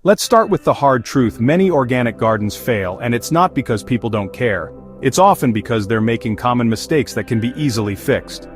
Let's start with the hard truth. Many organic gardens fail, and it's not because people don't care. It's often because they're making common mistakes that can be easily fixed.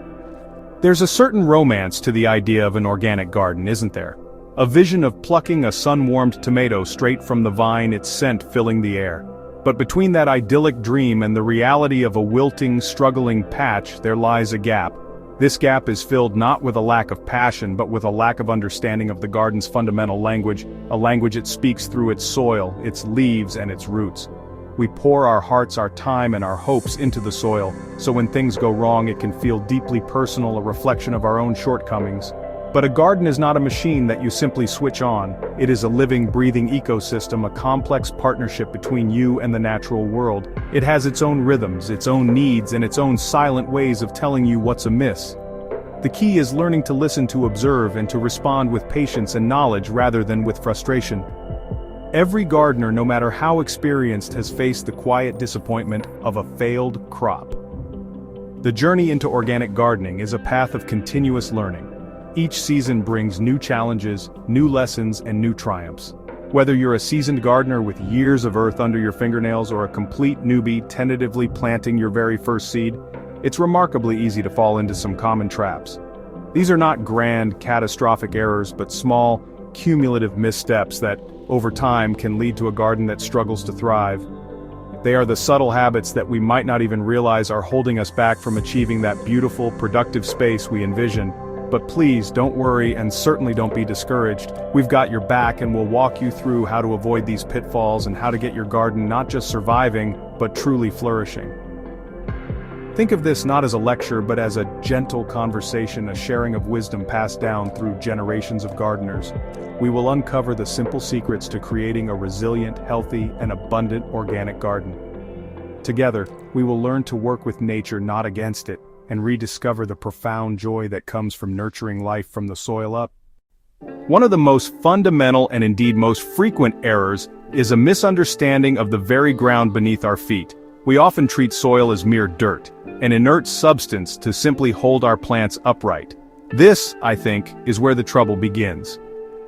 There's a certain romance to the idea of an organic garden, isn't there? A vision of plucking a sun-warmed tomato straight from the vine, its scent filling the air. But between that idyllic dream and the reality of a wilting, struggling patch, there lies a gap. This gap is filled not with a lack of passion, but with a lack of understanding of the garden's fundamental language, a language it speaks through its soil, its leaves, and its roots. We pour our hearts, our time, and our hopes into the soil, so when things go wrong it can feel deeply personal, a reflection of our own shortcomings. But a garden is not a machine that you simply switch on. It is a living, breathing ecosystem, a complex partnership between you and the natural world. It has its own rhythms, its own needs, and its own silent ways of telling you what's amiss. The key is learning to listen, to observe, and to respond with patience and knowledge rather than with frustration. Every gardener, no matter how experienced, has faced the quiet disappointment of a failed crop. The journey into organic gardening is a path of continuous learning. Each season brings new challenges, new lessons, and new triumphs. Whether you're a seasoned gardener with years of earth under your fingernails or a complete newbie tentatively planting your very first seed, it's remarkably easy to fall into some common traps. These are not grand, catastrophic errors, but small, cumulative missteps that, over time, can lead to a garden that struggles to thrive. They are the subtle habits that we might not even realize are holding us back from achieving that beautiful, productive space we envision. But please, don't worry, and certainly don't be discouraged. We've got your back and we'll walk you through how to avoid these pitfalls and how to get your garden not just surviving, but truly flourishing. Think of this not as a lecture, but as a gentle conversation, a sharing of wisdom passed down through generations of gardeners. We will uncover the simple secrets to creating a resilient, healthy, and abundant organic garden. Together, we will learn to work with nature, not against it, and rediscover the profound joy that comes from nurturing life from the soil up. One of the most fundamental and indeed most frequent errors is a misunderstanding of the very ground beneath our feet. We often treat soil as mere dirt, an inert substance to simply hold our plants upright. This, I think, is where the trouble begins.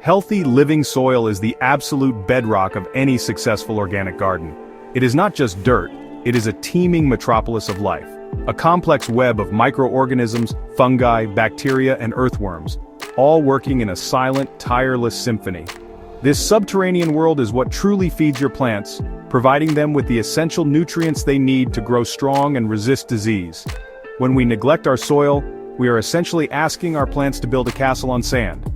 Healthy, living soil is the absolute bedrock of any successful organic garden. It is not just dirt, it is a teeming metropolis of life. A complex web of microorganisms, fungi, bacteria, and earthworms, all working in a silent, tireless symphony. This subterranean world is what truly feeds your plants, providing them with the essential nutrients they need to grow strong and resist disease. When we neglect our soil, we are essentially asking our plants to build a castle on sand.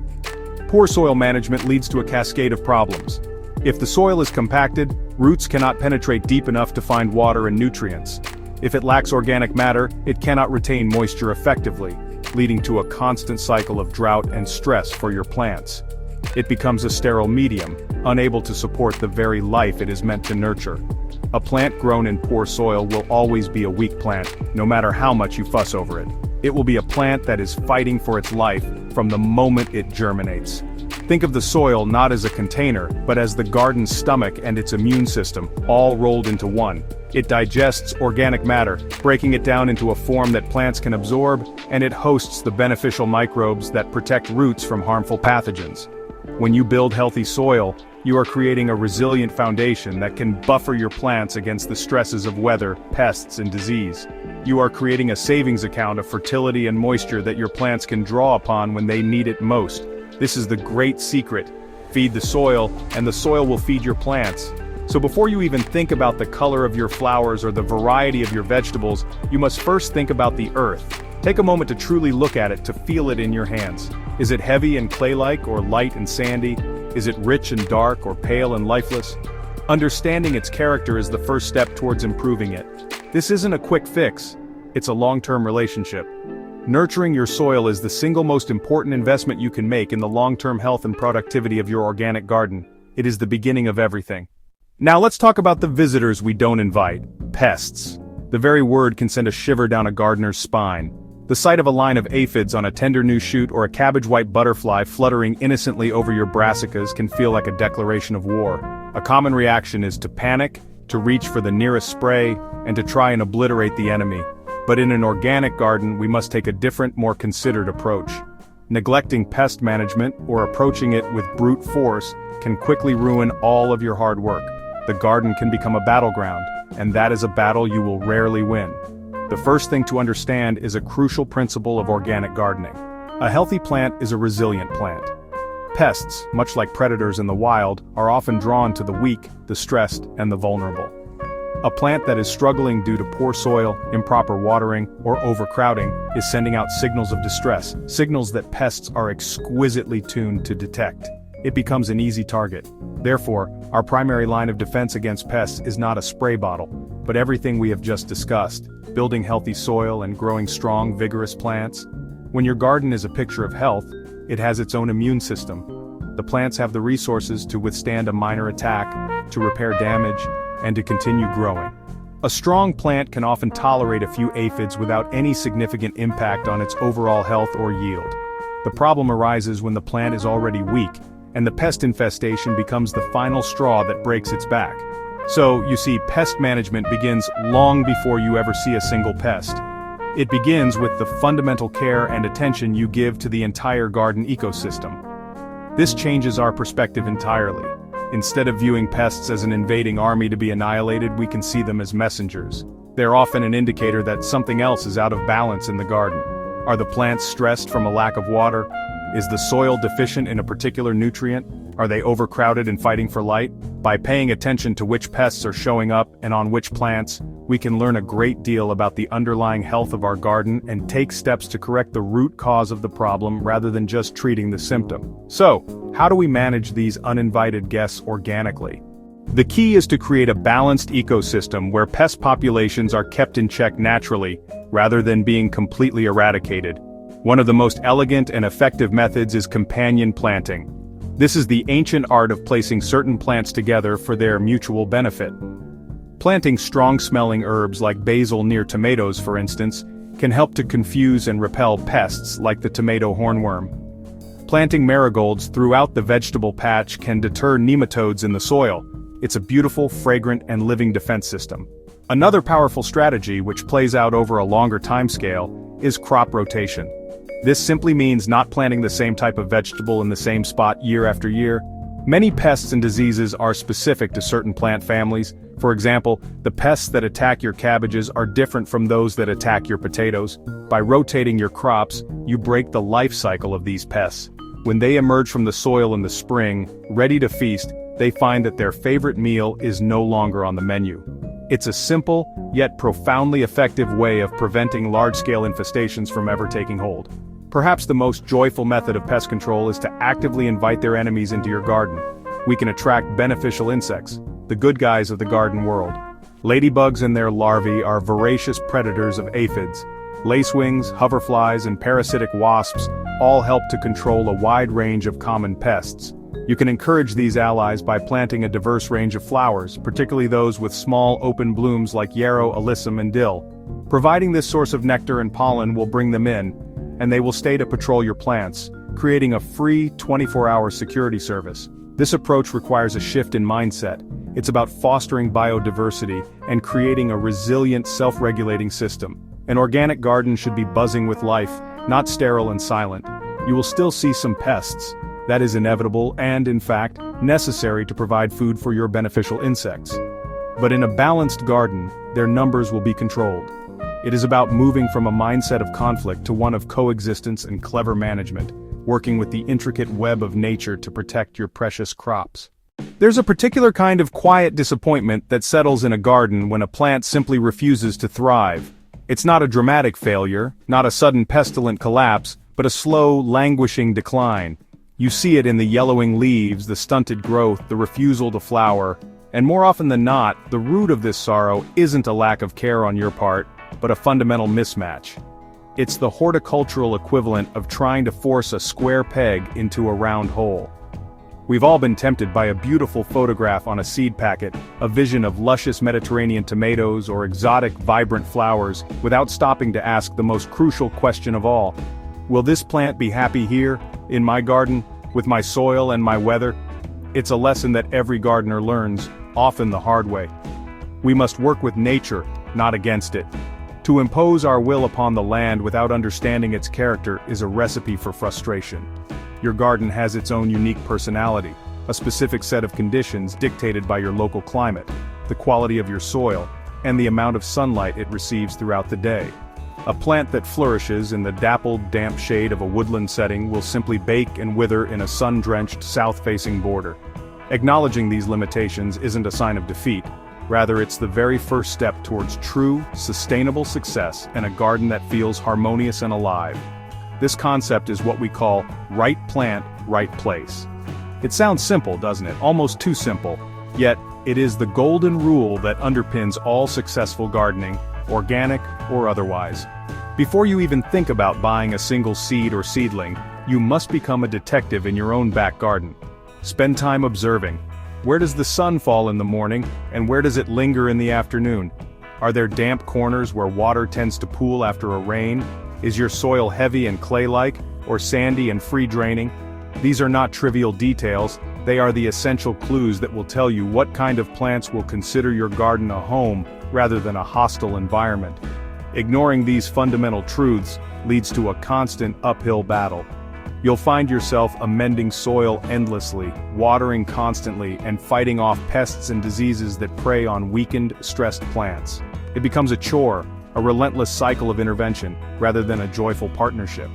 Poor soil management leads to a cascade of problems. If the soil is compacted, roots cannot penetrate deep enough to find water and nutrients. If it lacks organic matter, it cannot retain moisture effectively, leading to a constant cycle of drought and stress for your plants. It becomes a sterile medium, unable to support the very life it is meant to nurture. A plant grown in poor soil will always be a weak plant, no matter how much you fuss over it. It will be a plant that is fighting for its life from the moment it germinates. Think of the soil not as a container, but as the garden's stomach and its immune system, all rolled into one. It digests organic matter, breaking it down into a form that plants can absorb, and it hosts the beneficial microbes that protect roots from harmful pathogens. When you build healthy soil, you are creating a resilient foundation that can buffer your plants against the stresses of weather, pests, and disease. You are creating a savings account of fertility and moisture that your plants can draw upon when they need it most. This is the great secret. Feed the soil, and the soil will feed your plants. So before you even think about the color of your flowers or the variety of your vegetables, you must first think about the earth. Take a moment to truly look at it, to feel it in your hands. Is it heavy and clay-like or light and sandy? Is it rich and dark or pale and lifeless? Understanding its character is the first step towards improving it. This isn't a quick fix, it's a long-term relationship. Nurturing your soil is the single most important investment you can make in the long-term health and productivity of your organic garden. It is the beginning of everything. Now let's talk about the visitors we don't invite. Pests. The very word can send a shiver down a gardener's spine. The sight of a line of aphids on a tender new shoot or a cabbage-white butterfly fluttering innocently over your brassicas can feel like a declaration of war. A common reaction is to panic, to reach for the nearest spray, and to try and obliterate the enemy. But in an organic garden, we must take a different, more considered approach. Neglecting pest management or approaching it with brute force can quickly ruin all of your hard work. The garden can become a battleground, and that is a battle you will rarely win. The first thing to understand is a crucial principle of organic gardening. A healthy plant is a resilient plant. Pests, much like predators in the wild, are often drawn to the weak, the stressed, and the vulnerable. A plant that is struggling due to poor soil, improper watering, or overcrowding is sending out signals of distress, signals that pests are exquisitely tuned to detect. It becomes an easy target. Therefore, our primary line of defense against pests is not a spray bottle, but everything we have just discussed: building healthy soil and growing strong, vigorous plants. When your garden is a picture of health, it has its own immune system. The plants have the resources to withstand a minor attack, to repair damage, and to continue growing. A strong plant can often tolerate a few aphids without any significant impact on its overall health or yield. The problem arises when the plant is already weak, and the pest infestation becomes the final straw that breaks its back. So, you see, pest management begins long before you ever see a single pest. It begins with the fundamental care and attention you give to the entire garden ecosystem. This changes our perspective entirely. Instead of viewing pests as an invading army to be annihilated, we can see them as messengers. They're often an indicator that something else is out of balance in the garden. Are the plants stressed from a lack of water? Is the soil deficient in a particular nutrient? Are they overcrowded and fighting for light? By paying attention to which pests are showing up and on which plants, we can learn a great deal about the underlying health of our garden and take steps to correct the root cause of the problem rather than just treating the symptom. So, how do we manage these uninvited guests organically? The key is to create a balanced ecosystem where pest populations are kept in check naturally, rather than being completely eradicated. One of the most elegant and effective methods is companion planting. This is the ancient art of placing certain plants together for their mutual benefit. Planting strong-smelling herbs like basil near tomatoes, for instance, can help to confuse and repel pests like the tomato hornworm. Planting marigolds throughout the vegetable patch can deter nematodes in the soil. It's a beautiful, fragrant, and living defense system. Another powerful strategy, which plays out over a longer timescale, is crop rotation. This simply means not planting the same type of vegetable in the same spot year after year. Many pests and diseases are specific to certain plant families. For example, the pests that attack your cabbages are different from those that attack your potatoes. By rotating your crops, you break the life cycle of these pests. When they emerge from the soil in the spring, ready to feast, they find that their favorite meal is no longer on the menu. It's a simple, yet profoundly effective way of preventing large-scale infestations from ever taking hold. Perhaps the most joyful method of pest control is to actively invite their enemies into your garden. We can attract beneficial insects, the good guys of the garden world. Ladybugs and their larvae are voracious predators of aphids. Lacewings, hoverflies, and parasitic wasps all help to control a wide range of common pests. You can encourage these allies by planting a diverse range of flowers, particularly those with small open blooms like yarrow, alyssum, and dill. Providing this source of nectar and pollen will bring them in, and they will stay to patrol your plants, creating a free 24-hour security service. This approach requires a shift in mindset. It's about fostering biodiversity and creating a resilient, self-regulating system. An organic garden should be buzzing with life, not sterile and silent. You will still see some pests. That is inevitable and, in fact, necessary to provide food for your beneficial insects. But in a balanced garden, their numbers will be controlled. It is about moving from a mindset of conflict to one of coexistence and clever management, working with the intricate web of nature to protect your precious crops. There's a particular kind of quiet disappointment that settles in a garden when a plant simply refuses to thrive. It's not a dramatic failure, not a sudden pestilent collapse, but a slow, languishing decline. You see it in the yellowing leaves, the stunted growth, the refusal to flower, and more often than not, the root of this sorrow isn't a lack of care on your part, but a fundamental mismatch. It's the horticultural equivalent of trying to force a square peg into a round hole. We've all been tempted by a beautiful photograph on a seed packet, a vision of luscious Mediterranean tomatoes or exotic, vibrant flowers, without stopping to ask the most crucial question of all. Will this plant be happy here, in my garden, with my soil and my weather? It's a lesson that every gardener learns, often the hard way. We must work with nature, not against it. To impose our will upon the land without understanding its character is a recipe for frustration. Your garden has its own unique personality, a specific set of conditions dictated by your local climate, the quality of your soil, and the amount of sunlight it receives throughout the day. A plant that flourishes in the dappled, damp shade of a woodland setting will simply bake and wither in a sun-drenched, south-facing border. Acknowledging these limitations isn't a sign of defeat. Rather, it's the very first step towards true, sustainable success and a garden that feels harmonious and alive. This concept is what we call right plant, right place. It sounds simple, doesn't it? Almost too simple. Yet, it is the golden rule that underpins all successful gardening, organic or otherwise. Before you even think about buying a single seed or seedling, you must become a detective in your own back garden. Spend time observing. Where does the sun fall in the morning, and where does it linger in the afternoon? Are there damp corners where water tends to pool after a rain? Is your soil heavy and clay-like, or sandy and free-draining? These are not trivial details, they are the essential clues that will tell you what kind of plants will consider your garden a home rather than a hostile environment. Ignoring these fundamental truths leads to a constant uphill battle. You'll find yourself amending soil endlessly, watering constantly, and fighting off pests and diseases that prey on weakened, stressed plants. It becomes a chore, a relentless cycle of intervention, rather than a joyful partnership.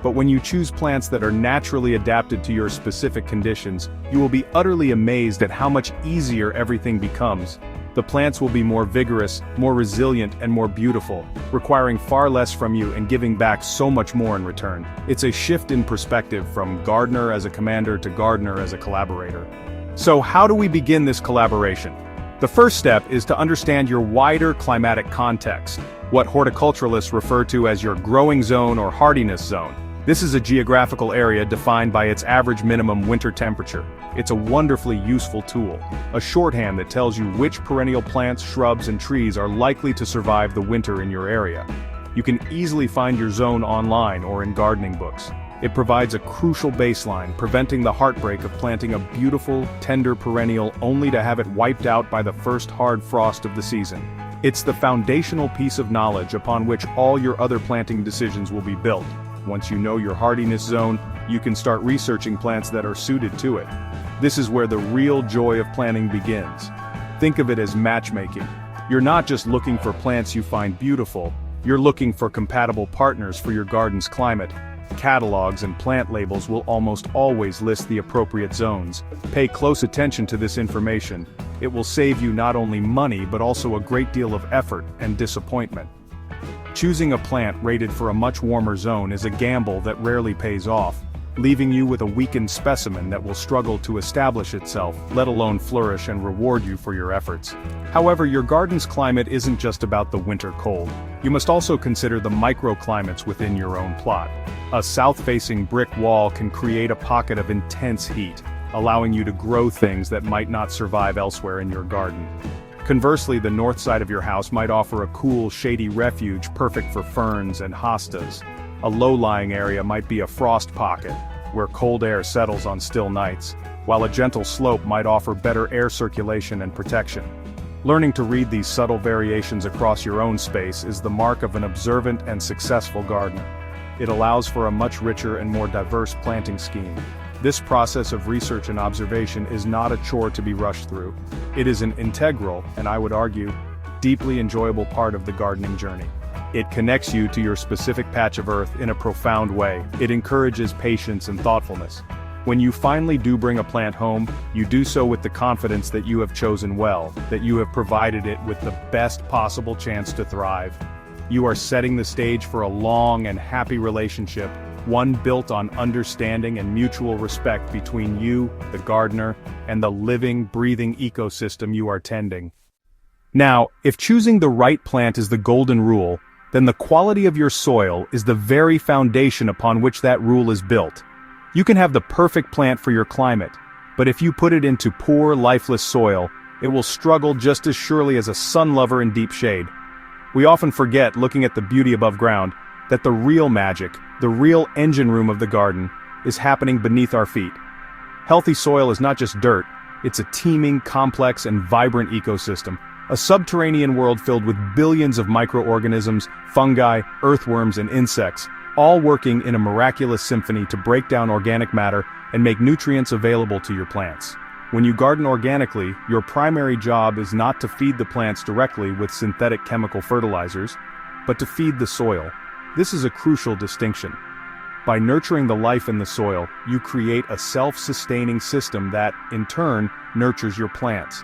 But when you choose plants that are naturally adapted to your specific conditions, you will be utterly amazed at how much easier everything becomes. The plants will be more vigorous, more resilient, and more beautiful, requiring far less from you and giving back so much more in return. It's a shift in perspective from gardener as a commander to gardener as a collaborator. So how do we begin this collaboration? The first step is to understand your wider climatic context, what horticulturalists refer to as your growing zone or hardiness zone. This is a geographical area defined by its average minimum winter temperature. It's a wonderfully useful tool, a shorthand that tells you which perennial plants, shrubs, and trees are likely to survive the winter in your area. You can easily find your zone online or in gardening books. It provides a crucial baseline, preventing the heartbreak of planting a beautiful, tender perennial only to have it wiped out by the first hard frost of the season. It's the foundational piece of knowledge upon which all your other planting decisions will be built. Once you know your hardiness zone, you can start researching plants that are suited to it. This is where the real joy of planting begins. Think of it as matchmaking. You're not just looking for plants you find beautiful, you're looking for compatible partners for your garden's climate. Catalogs and plant labels will almost always list the appropriate zones. Pay close attention to this information. It will save you not only money but also a great deal of effort and disappointment. Choosing a plant rated for a much warmer zone is a gamble that rarely pays off, leaving you with a weakened specimen that will struggle to establish itself, let alone flourish and reward you for your efforts. However, your garden's climate isn't just about the winter cold. You must also consider the microclimates within your own plot. A south-facing brick wall can create a pocket of intense heat, allowing you to grow things that might not survive elsewhere in your garden. Conversely, the north side of your house might offer a cool, shady refuge perfect for ferns and hostas. A low-lying area might be a frost pocket, where cold air settles on still nights, while a gentle slope might offer better air circulation and protection. Learning to read these subtle variations across your own space is the mark of an observant and successful gardener. It allows for a much richer and more diverse planting scheme. This process of research and observation is not a chore to be rushed through. It is an integral, and I would argue, deeply enjoyable part of the gardening journey. It connects you to your specific patch of earth in a profound way. It encourages patience and thoughtfulness. When you finally do bring a plant home, you do so with the confidence that you have chosen well, that you have provided it with the best possible chance to thrive. You are setting the stage for a long and happy relationship, one built on understanding and mutual respect between you, the gardener, and the living, breathing ecosystem you are tending. Now, if choosing the right plant is the golden rule, then the quality of your soil is the very foundation upon which that rule is built. You can have the perfect plant for your climate, but if you put it into poor, lifeless soil, it will struggle just as surely as a sun lover in deep shade. We often forget, looking at the beauty above ground, that the real magic, the real engine room of the garden, is happening beneath our feet. Healthy soil is not just dirt, it's a teeming, complex, and vibrant ecosystem, A subterranean world filled with billions of microorganisms, fungi, earthworms, and insects, all working in a miraculous symphony to break down organic matter and make nutrients available to your plants. When you garden organically, your primary job is not to feed the plants directly with synthetic chemical fertilizers, but to feed the soil. This is a crucial distinction. By nurturing the life in the soil, you create a self-sustaining system that, in turn, nurtures your plants.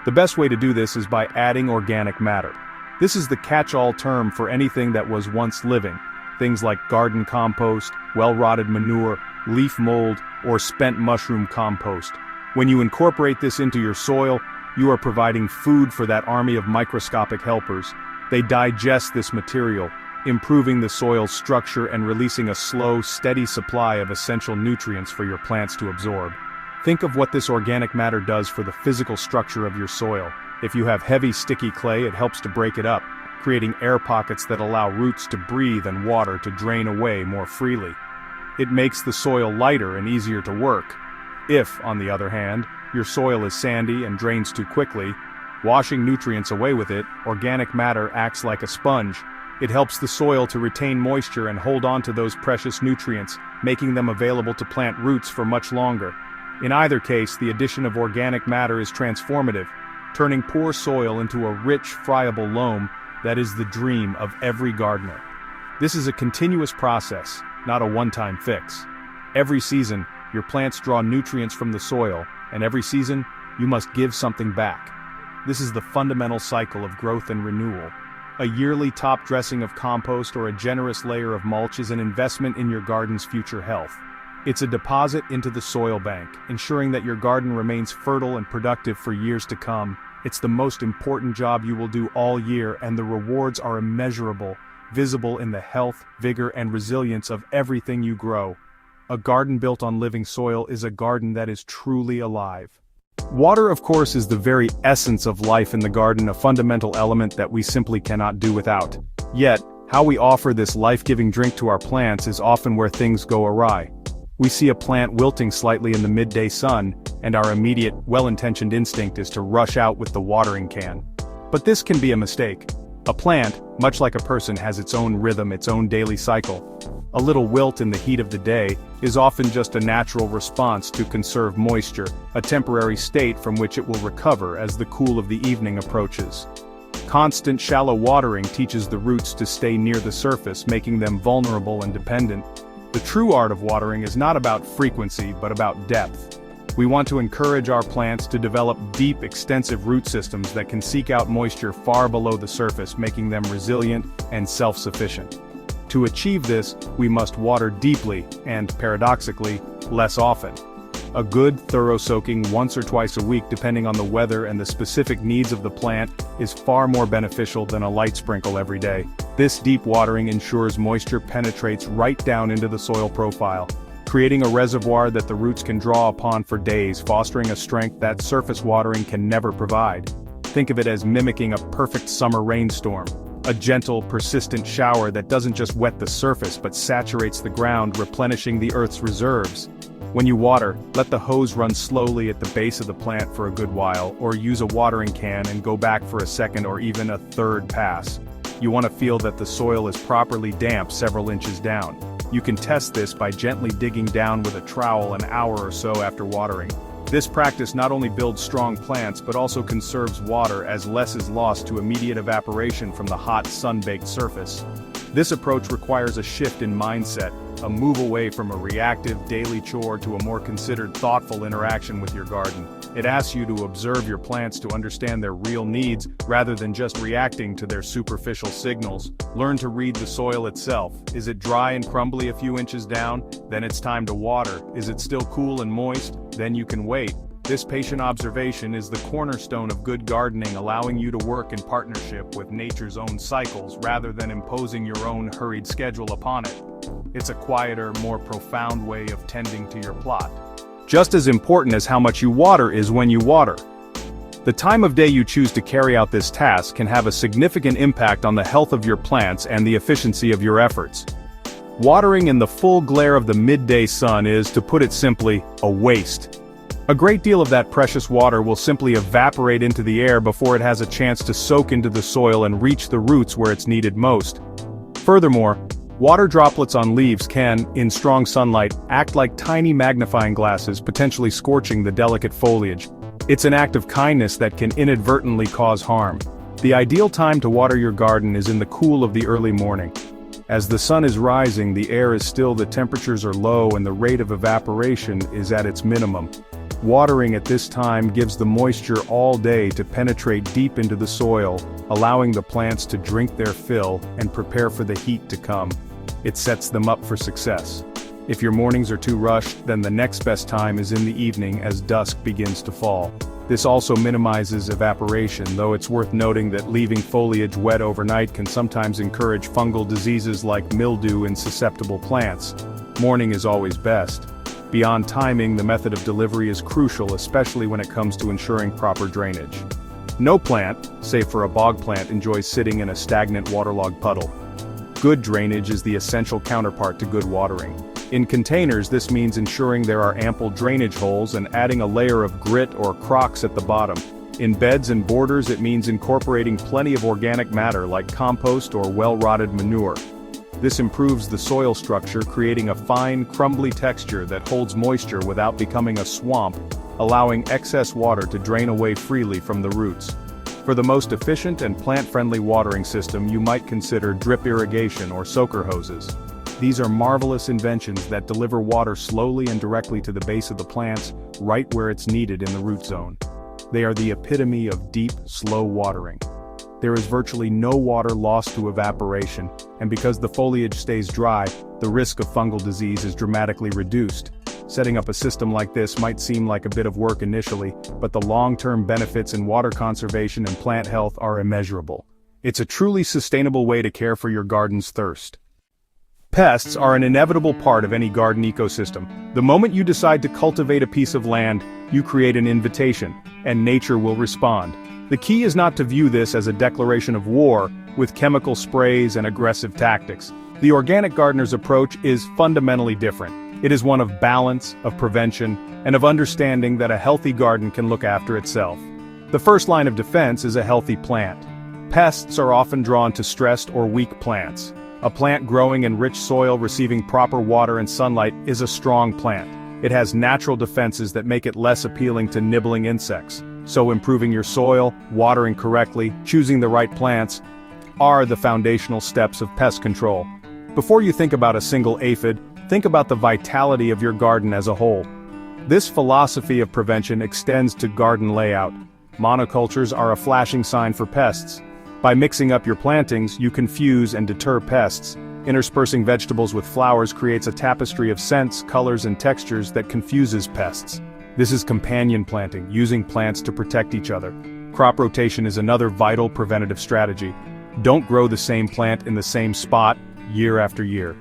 The best way to do this is by adding organic matter. This is the catch-all term for anything that was once living. Things like garden compost, well-rotted manure, leaf mold, or spent mushroom compost. When you incorporate this into your soil, you are providing food for that army of microscopic helpers. They digest this material, improving the soil's structure and releasing a slow, steady supply of essential nutrients for your plants to absorb. Think of what this organic matter does for the physical structure of your soil. If you have heavy, sticky clay, it helps to break it up, creating air pockets that allow roots to breathe and water to drain away more freely. It makes the soil lighter and easier to work. If, on the other hand, your soil is sandy and drains too quickly, washing nutrients away with it, organic matter acts like a sponge. It helps the soil to retain moisture and hold on to those precious nutrients, making them available to plant roots for much longer. In either case, the addition of organic matter is transformative, turning poor soil into a rich, friable loam that is the dream of every gardener. This is a continuous process, not a one-time fix. Every season, your plants draw nutrients from the soil, and every season, you must give something back. This is the fundamental cycle of growth and renewal. A yearly top dressing of compost or a generous layer of mulch is an investment in your garden's future health. It's a deposit into the soil bank, ensuring that your garden remains fertile and productive for years to come. It's the most important job you will do all year, and the rewards are immeasurable, visible in the health, vigor, and resilience of everything you grow. A garden built on living soil is a garden that is truly alive. Water, of course, is the very essence of life in the garden, a fundamental element that we simply cannot do without. Yet, how we offer this life-giving drink to our plants is often where things go awry. We see a plant wilting slightly in the midday sun, and our immediate, well-intentioned instinct is to rush out with the watering can. But this can be a mistake. A plant, much like a person, has its own rhythm, its own daily cycle. A little wilt in the heat of the day is often just a natural response to conserve moisture, a temporary state from which it will recover as the cool of the evening approaches. Constant shallow watering teaches the roots to stay near the surface, making them vulnerable and dependent. The true art of watering is not about frequency, but about depth. We want to encourage our plants to develop deep, extensive root systems that can seek out moisture far below the surface, making them resilient and self-sufficient. To achieve this, we must water deeply and, paradoxically, less often. A good, thorough soaking once or twice a week, depending on the weather and the specific needs of the plant, is far more beneficial than a light sprinkle every day. This deep watering ensures moisture penetrates right down into the soil profile, creating a reservoir that the roots can draw upon for days, fostering a strength that surface watering can never provide. Think of it as mimicking a perfect summer rainstorm. A gentle, persistent shower that doesn't just wet the surface but saturates the ground, replenishing the earth's reserves. When you water, let the hose run slowly at the base of the plant for a good while, or use a watering can and go back for a second or even a third pass. You want to feel that the soil is properly damp several inches down. You can test this by gently digging down with a trowel an hour or so after watering. This practice not only builds strong plants but also conserves water, as less is lost to immediate evaporation from the hot, sun-baked surface. This approach requires a shift in mindset, a move away from a reactive, daily chore to a more considered, thoughtful interaction with your garden. It asks you to observe your plants to understand their real needs, rather than just reacting to their superficial signals. Learn to read the soil itself. Is it dry and crumbly a few inches down? Then it's time to water. Is it still cool and moist? Then you can wait. This patient observation is the cornerstone of good gardening, allowing you to work in partnership with nature's own cycles rather than imposing your own hurried schedule upon it. It's a quieter, more profound way of tending to your plot. Just as important as how much you water is when you water. The time of day you choose to carry out this task can have a significant impact on the health of your plants and the efficiency of your efforts. Watering in the full glare of the midday sun is, to put it simply, a waste. A great deal of that precious water will simply evaporate into the air before it has a chance to soak into the soil and reach the roots where it's needed most. Furthermore, water droplets on leaves can, in strong sunlight, act like tiny magnifying glasses, potentially scorching the delicate foliage. It's an act of kindness that can inadvertently cause harm. The ideal time to water your garden is in the cool of the early morning. As the sun is rising, the air is still, the temperatures are low, and the rate of evaporation is at its minimum. Watering at this time gives the moisture all day to penetrate deep into the soil, allowing the plants to drink their fill and prepare for the heat to come. It sets them up for success. If your mornings are too rushed, then the next best time is in the evening as dusk begins to fall. This also minimizes evaporation, though it's worth noting that leaving foliage wet overnight can sometimes encourage fungal diseases like mildew in susceptible plants. Morning is always best. Beyond timing, the method of delivery is crucial, especially when it comes to ensuring proper drainage. No plant, save for a bog plant, enjoys sitting in a stagnant waterlogged puddle. Good drainage is the essential counterpart to good watering. In containers, this means ensuring there are ample drainage holes and adding a layer of grit or crocks at the bottom. In beds and borders, it means incorporating plenty of organic matter like compost or well-rotted manure. This improves the soil structure, creating a fine, crumbly texture that holds moisture without becoming a swamp, allowing excess water to drain away freely from the roots. For the most efficient and plant-friendly watering system, you might consider drip irrigation or soaker hoses. These are marvelous inventions that deliver water slowly and directly to the base of the plants, right where it's needed in the root zone. They are the epitome of deep, slow watering. There is virtually no water lost to evaporation, and because the foliage stays dry, the risk of fungal disease is dramatically reduced. Setting up a system like this might seem like a bit of work initially, but the long-term benefits in water conservation and plant health are immeasurable. It's a truly sustainable way to care for your garden's thirst. Pests are an inevitable part of any garden ecosystem. The moment you decide to cultivate a piece of land, you create an invitation, and nature will respond. The key is not to view this as a declaration of war, with chemical sprays and aggressive tactics. The organic gardener's approach is fundamentally different. It is one of balance, of prevention, and of understanding that a healthy garden can look after itself. The first line of defense is a healthy plant. Pests are often drawn to stressed or weak plants. A plant growing in rich soil receiving proper water and sunlight is a strong plant. It has natural defenses that make it less appealing to nibbling insects. So improving your soil, watering correctly, choosing the right plants, are the foundational steps of pest control. Before you think about a single aphid, think about the vitality of your garden as a whole. This philosophy of prevention extends to garden layout. Monocultures are a flashing sign for pests. By mixing up your plantings, you confuse and deter pests. Interspersing vegetables with flowers creates a tapestry of scents, colors, and textures that confuses pests. This is companion planting, using plants to protect each other. Crop rotation is another vital preventative strategy. Don't grow the same plant in the same spot, year after year.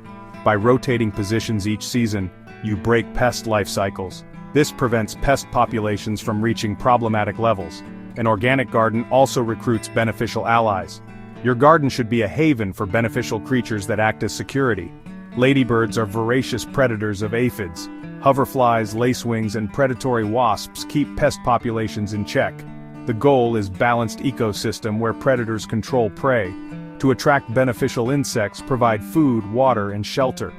By rotating positions each season, you break pest life cycles. This prevents pest populations from reaching problematic levels. An organic garden also recruits beneficial allies. Your garden should be a haven for beneficial creatures that act as security. Ladybirds are voracious predators of aphids. Hoverflies, lacewings, and predatory wasps keep pest populations in check. The goal is balanced ecosystem where predators control prey. To attract beneficial insects, provide food, water, and shelter.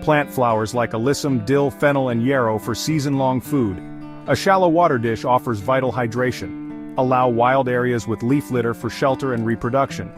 Plant flowers like alyssum, dill, fennel, and yarrow for season-long food. A shallow water dish offers vital hydration. Allow wild areas with leaf litter for shelter and reproduction.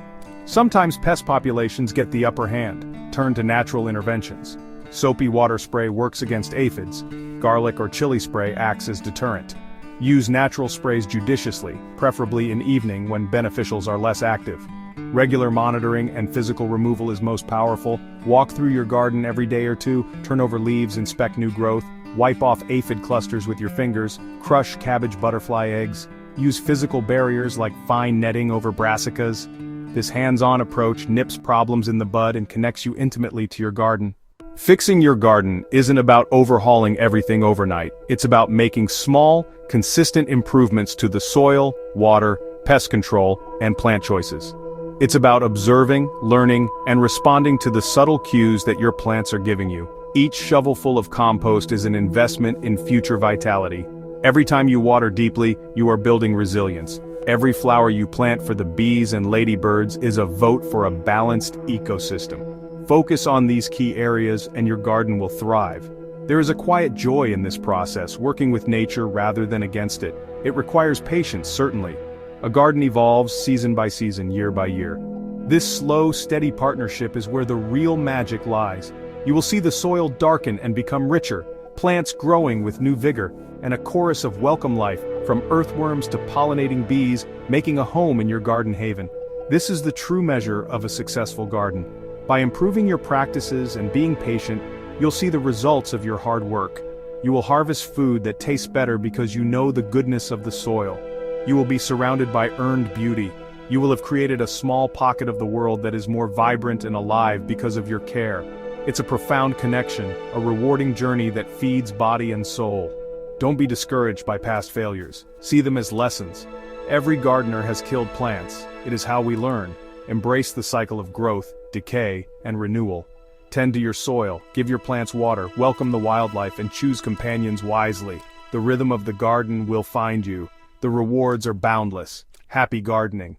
Sometimes pest populations get the upper hand. Turn to natural interventions. Soapy water spray works against aphids. Garlic or chili spray acts as deterrent. Use natural sprays judiciously, preferably in evening when beneficials are less active. Regular monitoring and physical removal is most powerful. Walk through your garden every day or two, turn over leaves, inspect new growth, wipe off aphid clusters with your fingers, crush cabbage butterfly eggs. Use physical barriers like fine netting over brassicas. This hands-on approach nips problems in the bud and connects you intimately to your garden. Fixing your garden isn't about overhauling everything overnight. It's about making small, consistent improvements to the soil, water, pest control, and plant choices. It's about observing, learning, and responding to the subtle cues that your plants are giving you. Each shovelful of compost is an investment in future vitality. Every time you water deeply, you are building resilience. Every flower you plant for the bees and ladybirds is a vote for a balanced ecosystem. Focus on these key areas and your garden will thrive. There is a quiet joy in this process, working with nature rather than against it. It requires patience, certainly. A garden evolves season by season, year by year. This slow, steady partnership is where the real magic lies. You will see the soil darken and become richer, plants growing with new vigor, and a chorus of welcome life, from earthworms to pollinating bees, making a home in your garden haven. This is the true measure of a successful garden. By improving your practices and being patient, you'll see the results of your hard work. You will harvest food that tastes better because you know the goodness of the soil. You will be surrounded by earned beauty. You will have created a small pocket of the world that is more vibrant and alive because of your care. It's a profound connection, a rewarding journey that feeds body and soul. Don't be discouraged by past failures. See them as lessons. Every gardener has killed plants. It is how we learn. Embrace the cycle of growth, decay, and renewal. Tend to your soil, give your plants water, welcome the wildlife, and choose companions wisely. The rhythm of the garden will find you. The rewards are boundless. Happy gardening.